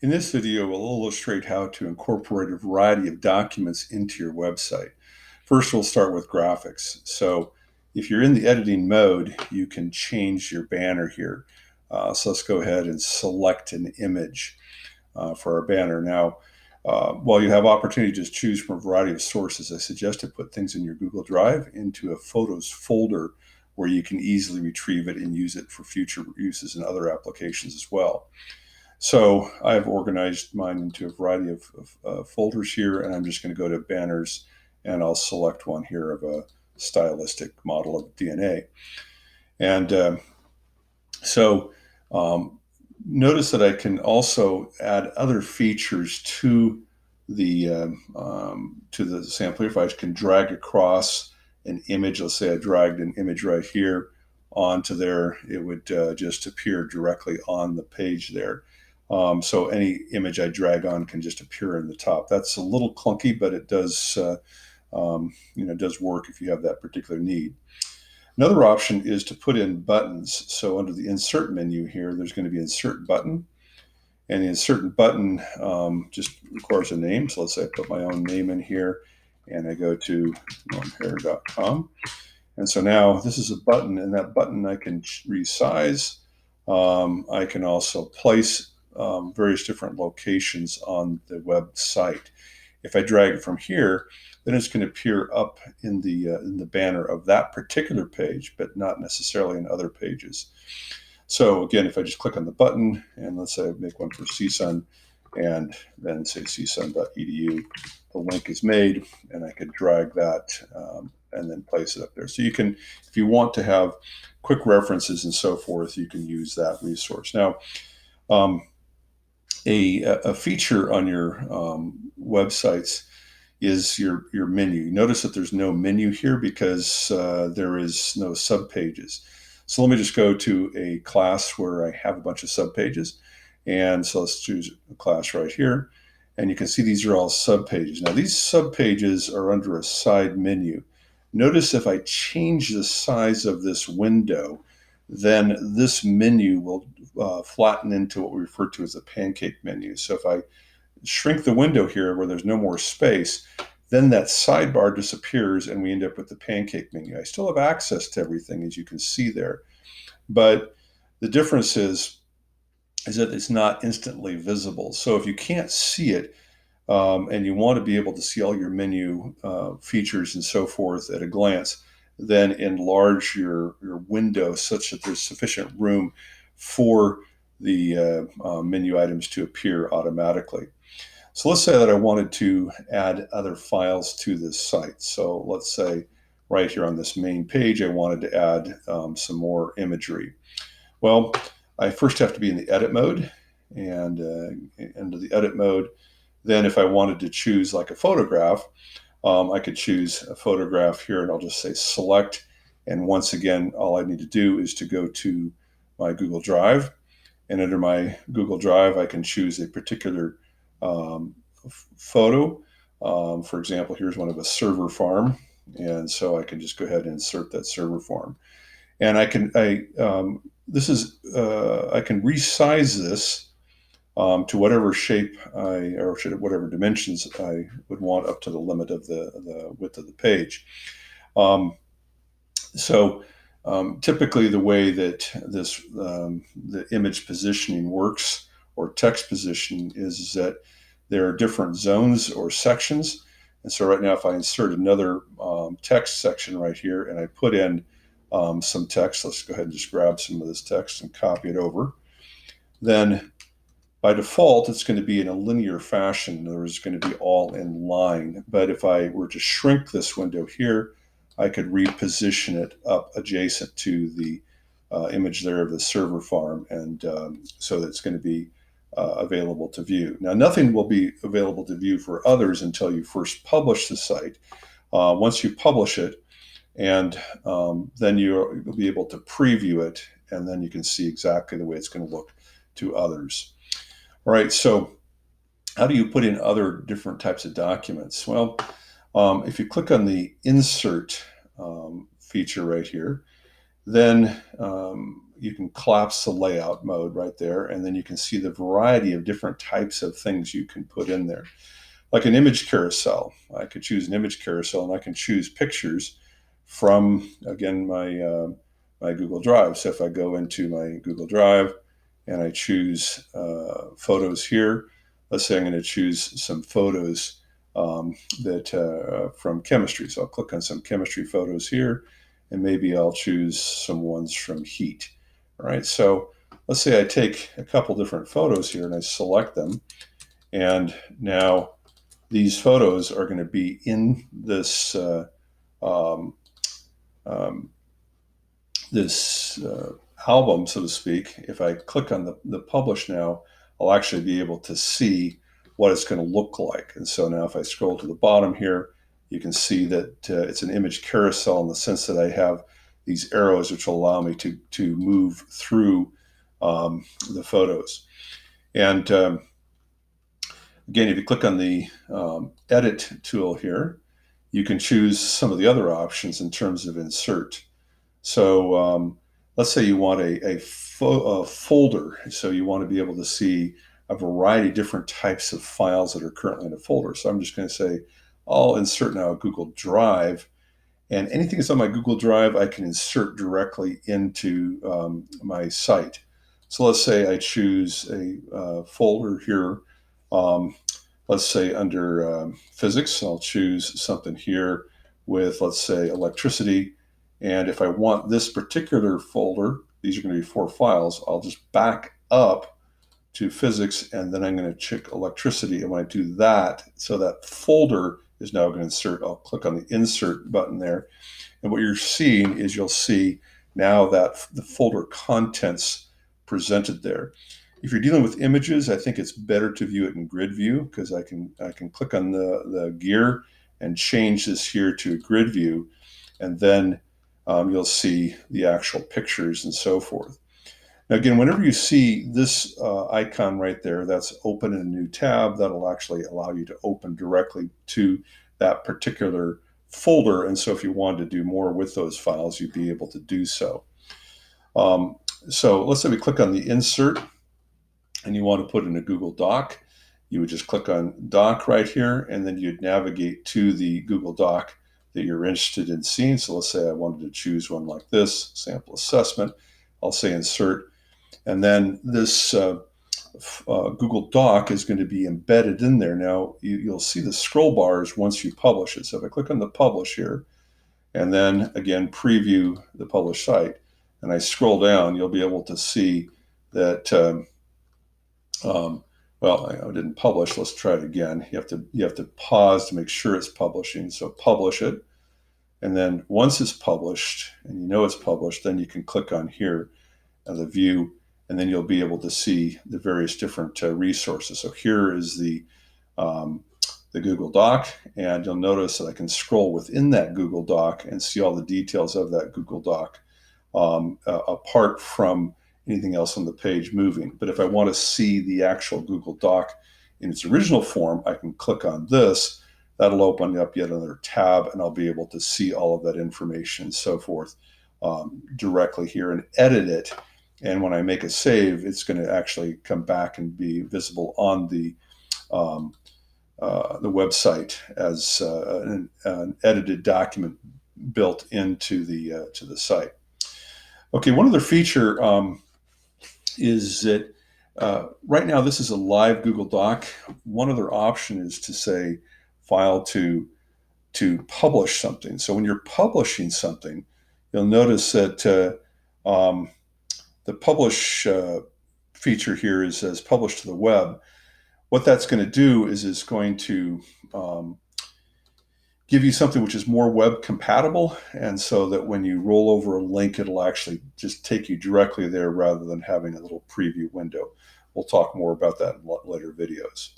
In this video, we'll illustrate how to incorporate a variety of documents into your website. First, we'll start with graphics. So if you're in the editing mode, you can change your banner here. So let's go ahead and select an image for our banner. Now, while you have opportunity to choose from a variety of sources, I suggest to put things in your Google Drive into a Photos folder where you can easily retrieve it and use it for future uses in other applications as well. So I've organized mine into a variety of folders here, and I'm just going to go to banners, and I'll select one here of a stylistic model of DNA. And so notice that I can also add other features to the sample. If I can drag across an image, let's say I dragged an image right here onto there, it would just appear directly on the page there. So any image I drag on can just appear in the top. That's a little clunky, but it does does work if you have that particular need. Another option is to put in buttons. So under the Insert menu here, there's going to be Insert Button. And the Insert Button just requires a name. So let's say I put my own name in here, and I go to normhair.com. And so now this is a button, and that button I can resize. I can also place various different locations on the website. If I drag it from here, then it's going to appear up in the banner of that particular page, but not necessarily in other pages. So again, if I just click on the button, and let's say I make one for CSUN, and then say csun.edu, the link is made, and I could drag that and then place it up there. So you can, if you want to have quick references and so forth, you can use that resource. Now, a feature on your websites is your menu. Notice that there's no menu here because there is no subpages. So let me just go to a class where I have a bunch of subpages. And so let's choose a class right here. And you can see these are all subpages. Now these subpages are under a side menu. Notice if I change the size of this window, then this menu will flatten into what we refer to as a pancake menu. So if I shrink the window here where there's no more space, then that sidebar disappears and we end up with the pancake menu. I still have access to everything, as you can see there, but the difference is that it's not instantly visible. So if you can't see it and you want to be able to see all your menu features and so forth at a glance, then enlarge your window such that there's sufficient room for the menu items to appear automatically. So let's say that I wanted to add other files to this site. So let's say right here on this main page, I wanted to add some more imagery. Well, I first have to be in the edit mode, and into the edit mode. Then if I wanted to choose like a photograph, I could choose a photograph here, and I'll just say select. And once again, all I need to do is to go to my Google Drive, and under my Google Drive, I can choose a particular photo. For example, here's one of a server farm, and so I can just go ahead and insert that server farm. And I can can resize this to whatever shape or whatever dimensions I would want up to the limit of the width of the page. Typically the way that the image positioning works, or text positioning, is that there are different zones or sections. And so right now, if I insert another text section right here and I put in some text, let's go ahead and just grab some of this text and copy it over. Then by default, it's going to be in a linear fashion. In other words, it's going to be all in line. But if I were to shrink this window here, I could reposition it up adjacent to the image there of the server farm, and so that it's going to be available to view. Now, nothing will be available to view for others until you first publish the site. Once you publish it, and then you'll be able to preview it, and then you can see exactly the way it's going to look to others. All right, so how do you put in other different types of documents? Well, if you click on the Insert feature right here, then you can collapse the layout mode right there, and then you can see the variety of different types of things you can put in there. Like an image carousel, I could choose an image carousel, and I can choose pictures from, again, my Google Drive. So if I go into my Google Drive and I choose photos here, let's say I'm going to choose some photos that from chemistry. So I'll click on some chemistry photos here, and maybe I'll choose some ones from heat. All right, so let's say I take a couple different photos here and I select them, and now these photos are going to be in this um, um, this album, so to speak. If I click on the publish now, I'll actually be able to see what it's going to look like. And so now if I scroll to the bottom here, you can see that it's an image carousel in the sense that I have these arrows which will allow me to move through the photos. And again, if you click on the edit tool here, you can choose some of the other options in terms of insert. So let's say you want a folder. So you want to be able to see a variety of different types of files that are currently in a folder. So I'm just going to say, I'll insert now a Google Drive. And anything that's on my Google Drive, I can insert directly into my site. So let's say I choose a folder here. Let's say under physics, I'll choose something here with, let's say, electricity. And if I want this particular folder, these are going to be 4 files, I'll just back up to physics, and then I'm going to check electricity. And when I do that, so that folder is now going to insert, I'll click on the insert button there. And what you're seeing is you'll see now that the folder contents presented there. If you're dealing with images, I think it's better to view it in grid view, because I can click on the gear and change this here to a grid view, and then you'll see the actual pictures and so forth. Now, again, whenever you see this icon right there, that's open in a new tab. That'll actually allow you to open directly to that particular folder. And so if you wanted to do more with those files, you'd be able to do so. So let's say we click on the insert and you want to put in a Google Doc. You would just click on Doc right here, and then you'd navigate to the Google Doc that you're interested in seeing. So let's say I wanted to choose one like this, sample assessment. I'll say insert. And then this Google Doc is going to be embedded in there. Now, you'll see the scroll bars once you publish it. So if I click on the publish here, and then again, preview the published site, and I scroll down, you'll be able to see that, well, I didn't publish. Let's try it again. You have to pause to make sure it's publishing. So publish it. And then once it's published, and you know it's published, then you can click on here, the view, and then you'll be able to see the various different resources. So here is the Google Doc, and you'll notice that I can scroll within that Google Doc and see all the details of that Google Doc apart from anything else on the page moving. But if I want to see the actual Google Doc in its original form, I can click on this. That'll open up yet another tab, and I'll be able to see all of that information and so forth directly here and edit it. And when I make a save, it's going to actually come back and be visible on the website as an edited document built into the site. Okay, one other feature is that right now this is a live Google Doc. One other option is to say file to publish something. So when you're publishing something, you'll notice that the publish feature here is says publish to the web. What that's going to do is it's going to give you something which is more web compatible, and so that when you roll over a link, it'll actually just take you directly there rather than having a little preview window. We'll talk more about that in later videos.